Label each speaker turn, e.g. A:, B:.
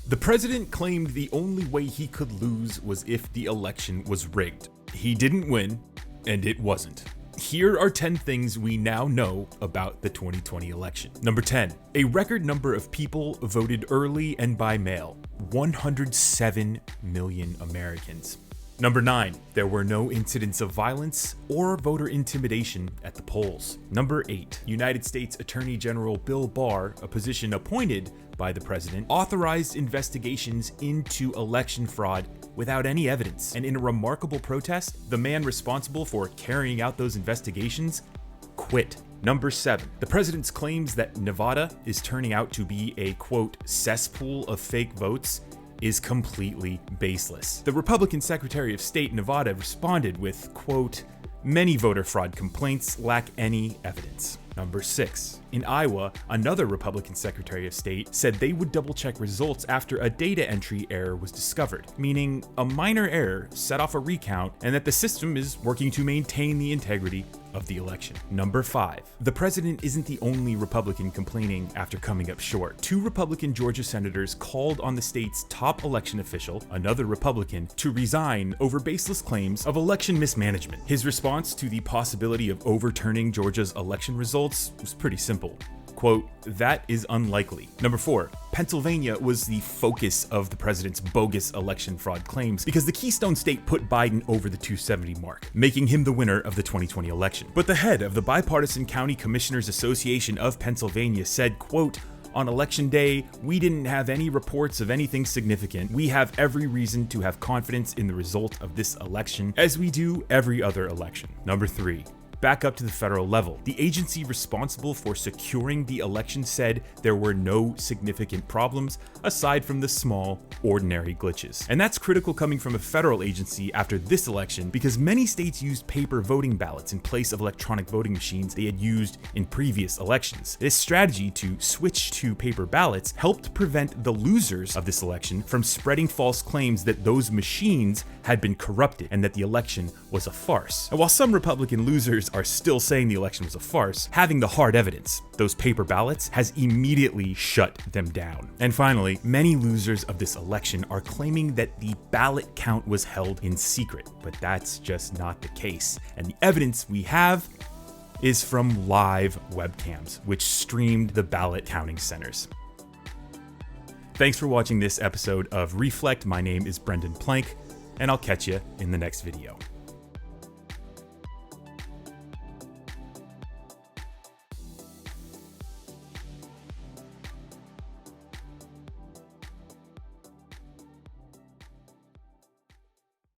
A: The president claimed the only way he could lose was if the election was rigged. He didn't win, and it wasn't. Here are 10 things we now know about the 2020 election. Number 10, a record number of people voted early and by mail. 107 million Americans. Number 9, there were no incidents of violence or voter intimidation at the polls. Number 8, United States Attorney General Bill Barr, a position appointed by the president, authorized investigations into election fraud without any evidence. And in a remarkable protest, the man responsible for carrying out those investigations quit. Number 7, the president's claims that Nevada is turning out to be a, quote, cesspool of fake votes is completely baseless. The Republican Secretary of State Nevada responded with, quote, many voter fraud complaints lack any evidence. Number 6, in Iowa, another Republican Secretary of State said they would double-check results after a data entry error was discovered, meaning a minor error set off a recount and that the system is working to maintain the integrity of the election. Number 5, the president isn't the only Republican complaining after coming up short. 2 Republican Georgia senators called on the state's top election official, another Republican, to resign over baseless claims of election mismanagement. His response to the possibility of overturning Georgia's election results was pretty simple. Quote, that is unlikely. Number 4, Pennsylvania was the focus of the president's bogus election fraud claims because the Keystone State put Biden over the 270 mark, making him the winner of the 2020 election. But the head of the Bipartisan County Commissioners Association of Pennsylvania said, quote, on election day, we didn't have any reports of anything significant. We have every reason to have confidence in the result of this election, as we do every other election. Number 3, back up to the federal level. The agency responsible for securing the election said there were no significant problems aside from the small, ordinary glitches. And that's critical coming from a federal agency after this election because many states used paper voting ballots in place of electronic voting machines they had used in previous elections. This strategy to switch to paper ballots helped prevent the losers of this election from spreading false claims that those machines had been corrupted and that the election was a farce. And while some Republican losers are still saying the election was a farce, having the hard evidence, those paper ballots, has immediately shut them down. And finally, many losers of this election are claiming that the ballot count was held in secret, but that's just not the case. And the evidence we have is from live webcams, which streamed the ballot counting centers. Thanks for watching this episode of Reflect. My name is Brendan Plank, and I'll catch you in the next video.